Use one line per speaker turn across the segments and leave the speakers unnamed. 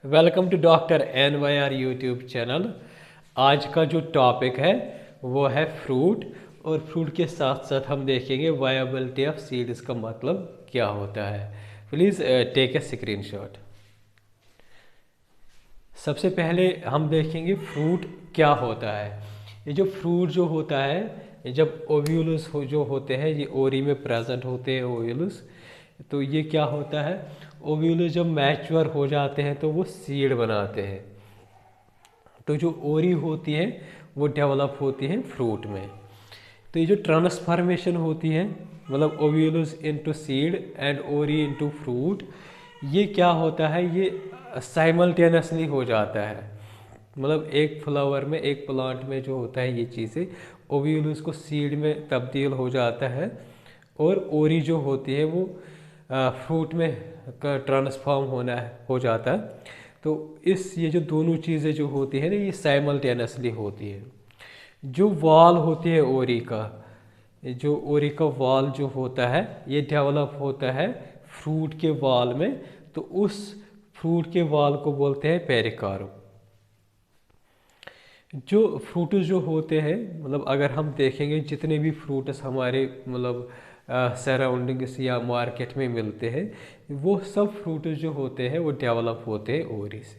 Welcome to doctor NYR YouTube channel. आज का जो टॉपिक है वो है फ्रूट, और फ्रूट के साथ साथ हम देखेंगे वायबिलिटी ऑफ सीड्स का मतलब क्या होता है। Please take a screenshot. सबसे पहले हम देखेंगे फ्रूट क्या होता है। ये जो फ्रूट जो होता है, ये जब ओव्यूलस जो होते हैं, ये ओरी में प्रेजेंट होते हैं ओव्यूलस। तो ये क्या होता है, ओव्यूलस जब मैच्योर हो जाते हैं तो वो सीड बनाते हैं। तो जो ओरी होती है वो डेवलप होती है फ्रूट में। तो ये जो ट्रांसफॉर्मेशन होती है, मतलब ओव्यूलस इनटू सीड एंड ओरी इनटू फ्रूट, ये क्या होता है, ये साइमल्टेनियसली हो जाता है। मतलब एक फ्लावर में, एक प्लांट में जो होता है ये चीज़ें, ओव्यूलस को सीड में तब्दील हो जाता है, और ओरी जो होती है वो फ्रूट में ट्रांसफॉर्म हो जाता है। तो ये जो दोनों चीज़ें जो होती है ना, ये साइमल्टेनियसली होती है। जो वॉल होती है ओरी का, जो ओरी का वॉल जो होता है, ये डेवलप होता है फ्रूट के वॉल में। तो उस फ्रूट के वॉल को बोलते हैं पेरिकार्प। जो फ्रूट्स जो होते हैं, मतलब अगर हम देखेंगे जितने भी फ्रूट्स हमारे मतलब सराउंडिंग्स या मार्केट में मिलते हैं, वो सब फ्रूट्स जो होते हैं वो डेवलप होते हैं ओरी से।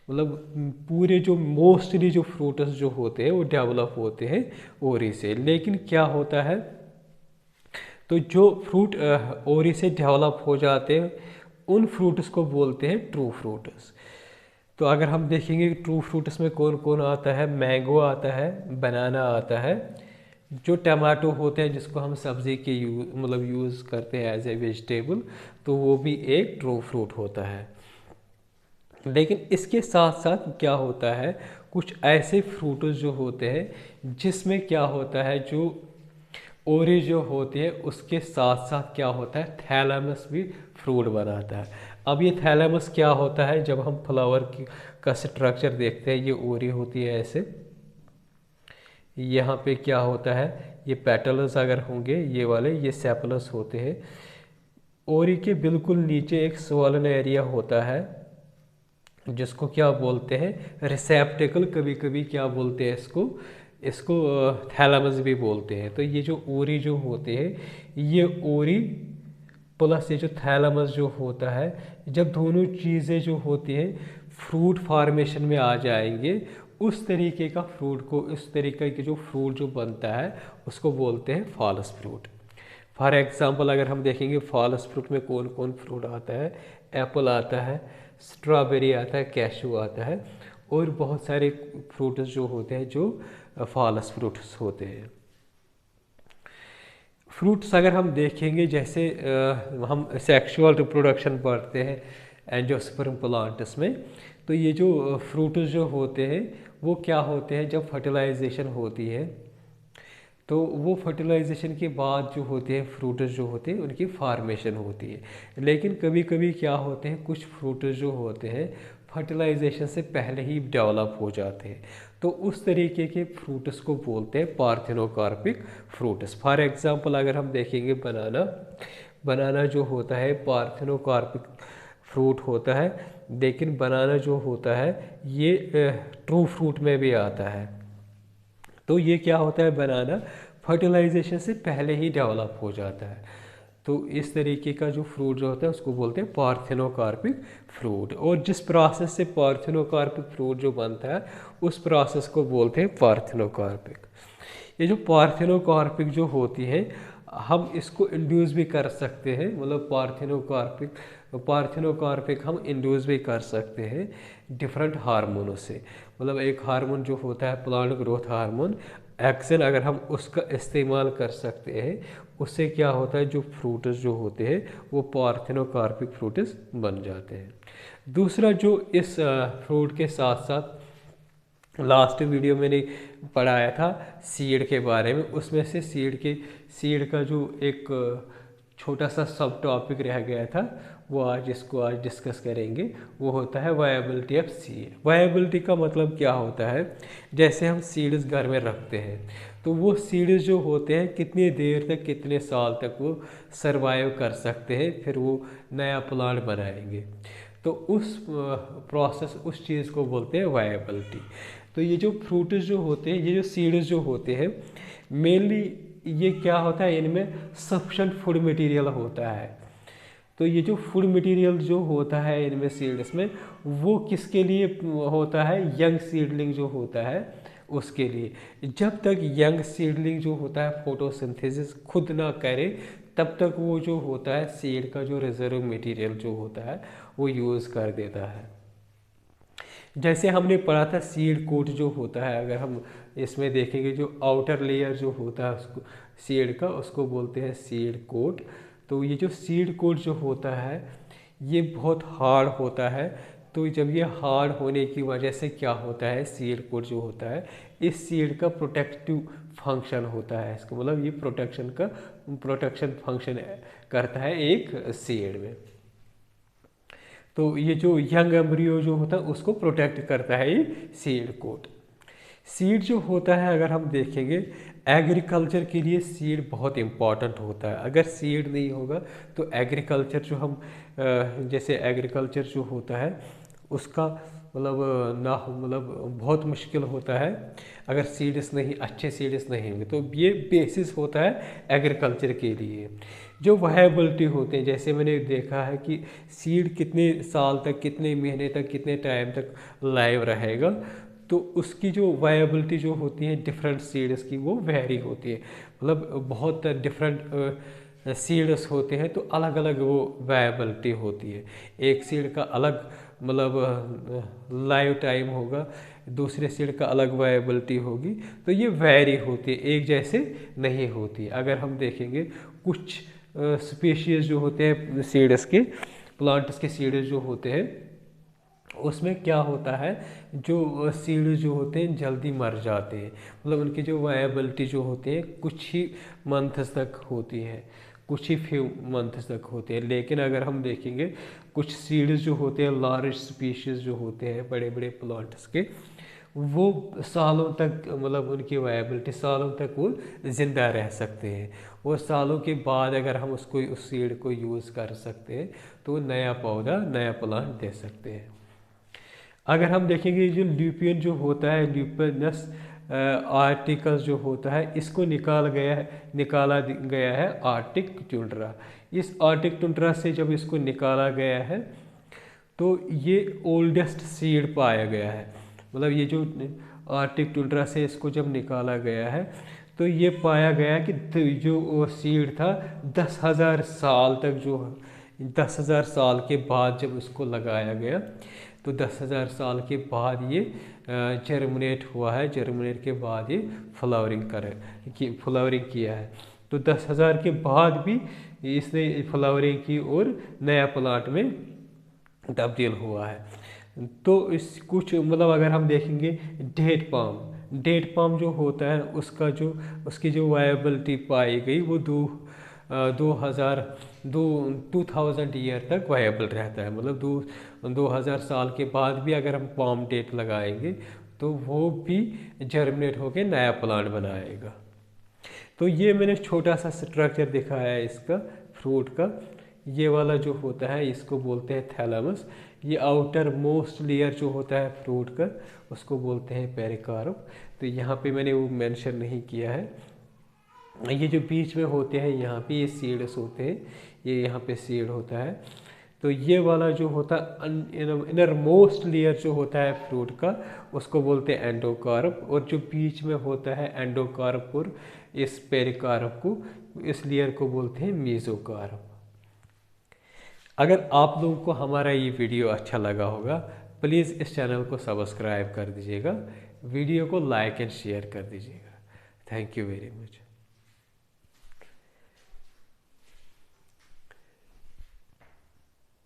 मतलब पूरे जो मोस्टली जो फ्रूट्स जो होते हैं वो डेवलप होते हैं ओरी से। लेकिन क्या होता है, तो जो फ्रूट ओरी से डेवलप हो जाते हैं उन फ्रूट्स को बोलते हैं ट्रू फ्रूट्स। तो अगर हम देखेंगे ट्रू फ्रूट्स में कौन कौन आता है, मैंगो आता है, बनाना आता है, जो टमाटो होते हैं जिसको हम सब्ज़ी के मतलब यूज़ करते हैं एज ए वेजिटेबल, तो वो भी एक ट्रू फ्रूट होता है। लेकिन इसके साथ साथ क्या होता है, कुछ ऐसे फ्रूट्स जो होते हैं जिसमें क्या होता है, जो ओरी जो होती है उसके साथ साथ क्या होता है, थैलेमस भी फ्रूट बनाता है। अब ये थैलेमस क्या होता है, जब हम फ्लावर की का स्ट्रक्चर देखते हैं, ये ओरी होती है ऐसे, यहाँ पे क्या होता है, ये पेटल्स अगर होंगे ये वाले, ये सेपलस होते हैं। ओरी के बिल्कुल नीचे एक स्वॉलन एरिया होता है जिसको क्या बोलते हैं, रिसेप्टेकल। कभी कभी क्या बोलते हैं इसको, इसको थैलेमस भी बोलते हैं। तो ये जो ओरी जो होते हैं, ये ओरी प्लस ये जो थैलेमस जो होता है, जब दोनों चीज़ें जो होती हैं फ्रूट फार्मेशन में आ जाएंगे, उस तरीके का फ्रूट को, इस तरीके के जो फ्रूट जो बनता है उसको बोलते हैं फॉल्स फ्रूट। फॉर एग्जांपल अगर हम देखेंगे फॉल्स फ्रूट में कौन कौन फ्रूट आता है, एप्पल आता है, स्ट्रॉबेरी आता है, कैशू आता है, और बहुत सारे फ्रूट्स जो होते हैं जो फॉल्स फ्रूट्स होते हैं। फ्रूट्स अगर हम देखेंगे, जैसे हम सेक्सुअल रिप्रोडक्शन पढ़ते हैं एंजियोस्पर्म प्लांट्स में, तो ये जो फ्रूट्स जो होते हैं वो क्या होते हैं, जब फर्टिलाइजेशन होती है तो वो फर्टिलाइजेशन के बाद जो होते हैं फ्रूट्स जो होते हैं उनकी फार्मेशन होती है। लेकिन कभी कभी क्या होते हैं, कुछ फ्रूट्स जो होते हैं फर्टिलाइजेशन से पहले ही डेवलप हो जाते हैं, तो उस तरीके के फ्रूट्स को बोलते हैं पार्थेनोकार्पिक फ्रूट्स। फॉर एग्जांपल अगर हम देखेंगे बनाना, बनाना जो होता है पार्थेनोकार्पिक फ्रूट होता है। लेकिन बनाना जो होता है ये ट्रू फ्रूट में भी आता है। तो ये क्या होता है, बनाना फर्टिलाइजेशन से पहले ही डेवलप हो जाता है। तो इस तरीके का जो फ्रूट जो होता है उसको बोलते हैं पार्थेनोकार्पिक फ्रूट। और जिस प्रोसेस से पार्थेनोकार्पिक फ्रूट जो बनता है उस प्रोसेस को बोलते हैं पार्थेनोकार्पिक। ये जो पार्थेनोकार्पिक जो होती है, हम इसको इंड्यूस भी कर सकते हैं, मतलब पार्थेनोकार्पिक हम इंड्यूस भी कर सकते हैं डिफरेंट हार्मोनों से। मतलब एक हार्मोन जो होता है प्लांट ग्रोथ हार्मोन एक्सन, अगर हम उसका इस्तेमाल कर सकते हैं, उससे क्या होता है, जो फ्रूट्स जो होते हैं वो पार्थेनोकार्पिक फ्रूट्स बन जाते हैं। दूसरा जो इस फ्रूट के साथ साथ लास्ट वीडियो मैंने पढ़ाया था सीड के बारे में, उसमें से सीड का जो एक छोटा सा सब टॉपिक रह गया था, वो आज इसको आज डिस्कस करेंगे। वो होता है वायबिलिटी ऑफ सीड। वायबिलिटी का मतलब क्या होता है, जैसे हम सीड्स घर में रखते हैं तो वो सीड्स जो होते हैं कितनी देर तक, कितने साल तक वो सरवाइव कर सकते हैं, फिर वो नया प्लांट बनाएंगे। तो उस प्रोसेस, उस चीज़ को बोलते हैं वायबिलिटी। तो ये जो फ्रूट्स जो होते हैं, ये जो सीड्स जो होते हैं, मेनली ये क्या होता है, इनमें सफिशेंट फूड मटेरियल होता है। तो ये जो फूड मटेरियल जो होता है इनमें सीड्स में, वो किसके लिए होता है, यंग सीडलिंग जो होता है उसके लिए। जब तक यंग सीडलिंग जो होता है फोटोसिंथेसिस खुद ना करे, तब तक वो जो होता है सीड का जो रिजर्व मटेरियल जो होता है वो यूज़ कर देता है। जैसे हमने पढ़ा था सीड कोट जो होता है, अगर हम इसमें देखेंगे जो आउटर लेयर जो होता है उसको सीड का, उसको बोलते हैं सीड कोट। तो ये जो सीड कोट जो होता है ये बहुत हार्ड होता है। तो जब ये हार्ड होने की वजह से क्या होता है, सीड कोट जो होता है इस सीड का प्रोटेक्टिव फंक्शन होता है। इसका मतलब ये प्रोटेक्शन फंक्शन करता है एक सीड में। तो ये जो यंग एम्ब्रियो जो होता है उसको प्रोटेक्ट करता है ये सीड कोट। सीड जो होता है अगर हम देखेंगे एग्रीकल्चर के लिए सीड बहुत इम्पॉर्टेंट होता है। अगर सीड नहीं होगा तो एग्रीकल्चर जो हम जैसे एग्रीकल्चर जो होता है उसका मतलब बहुत मुश्किल होता है अगर सीड्स नहीं, अच्छे सीड्स नहीं होंगे। तो ये बेसिस होता है एग्रीकल्चर के लिए। जो वायबिलिटी होते हैं, जैसे मैंने देखा है कि सीड कितने साल तक, कितने महीने तक, कितने टाइम तक लाइव रहेगा, तो उसकी जो वायबिलिटी जो होती है डिफरेंट सीड्स की वो वेरी होती है। मतलब बहुत डिफरेंट सीड्स होते हैं तो अलग अलग वो वायबिलिटी होती है। एक सीड का अलग मतलब लाइव टाइम होगा, दूसरे सीड का अलग वायबिलिटी होगी। तो ये वेरी होती है, एक जैसे नहीं होती। अगर हम देखेंगे कुछ स्पीशीज़ जो होते हैं सीड्स के, प्लांट्स के सीड्स जो होते हैं उसमें क्या होता है, जो सीड्स जो होते हैं जल्दी मर जाते हैं। मतलब उनकी जो वायबिलिटी जो होती है कुछ ही मंथ्स तक होती है, कुछ ही फ्यू मंथ्स तक होते हैं। लेकिन अगर हम देखेंगे कुछ सीड्स जो होते हैं, लार्ज स्पीशीज़ जो होते हैं बड़े बड़े प्लांट्स के, वो सालों तक मतलब उनकी वायबिलिटी सालों तक वो ज़िंदा रह सकते हैं। और सालों के बाद अगर हम उसको, उस सीड को यूज़ कर सकते हैं तो नया पौधा, नया प्लांट दे सकते हैं। अगर हम देखेंगे जो ल्यूपियन जो होता है, ल्यूपिनस आर्टिकल्स जो होता है, इसको निकाला गया है आर्टिक टुंड्रा। इस आर्टिक टुंड्रा से जब इसको निकाला गया है तो ये ओल्डेस्ट सीड पाया गया है। मतलब ये जो आर्टिक टुंड्रा से इसको जब निकाला गया है तो ये पाया गया कि जो सीड था 10,000 साल तक, जो 10,000 साल के बाद जब उसको लगाया गया तो 10,000 साल के बाद ये जर्मिनेट हुआ है। जर्मिनेट के बाद ये फ्लावरिंग किया है। तो 10,000 के बाद भी इसने फ्लावरिंग की और नया प्लांट में तब्दील हुआ है। तो इस कुछ मतलब अगर हम देखेंगे डेट पाम जो होता है उसकी जो वायबिलिटी पाई गई वो 2000 ईयर तक वायबल रहता है। मतलब 2000 साल के बाद भी अगर हम पाम डेट लगाएंगे तो वो भी जर्मिनेट होकर नया प्लांट बनाएगा। तो ये मैंने छोटा सा स्ट्रक्चर दिखाया है इसका फ्रूट का। ये वाला जो होता है इसको बोलते हैं थैलेमस। ये आउटर मोस्ट लेयर जो होता है फ्रूट का उसको बोलते हैं पेरिकार्प। तो यहाँ पे मैंने वो मेंशन नहीं किया है। ये जो बीच में होते हैं यहाँ पे ये सीड्स होते हैं, ये यहाँ पे सीड होता है। तो ये वाला जो होता है इनर मोस्ट लेयर जो होता है फ्रूट का उसको बोलते हैं एंडोकार्प। और जो बीच में होता है एंडोकार्प और इस पेरिकार्प को, इस लेयर को बोलते हैं मेसोकार्प। अगर आप लोगों को हमारा ये वीडियो अच्छा लगा होगा प्लीज़ इस चैनल को सब्सक्राइब कर दीजिएगा, वीडियो को लाइक एंड शेयर कर दीजिएगा। Thank you very much.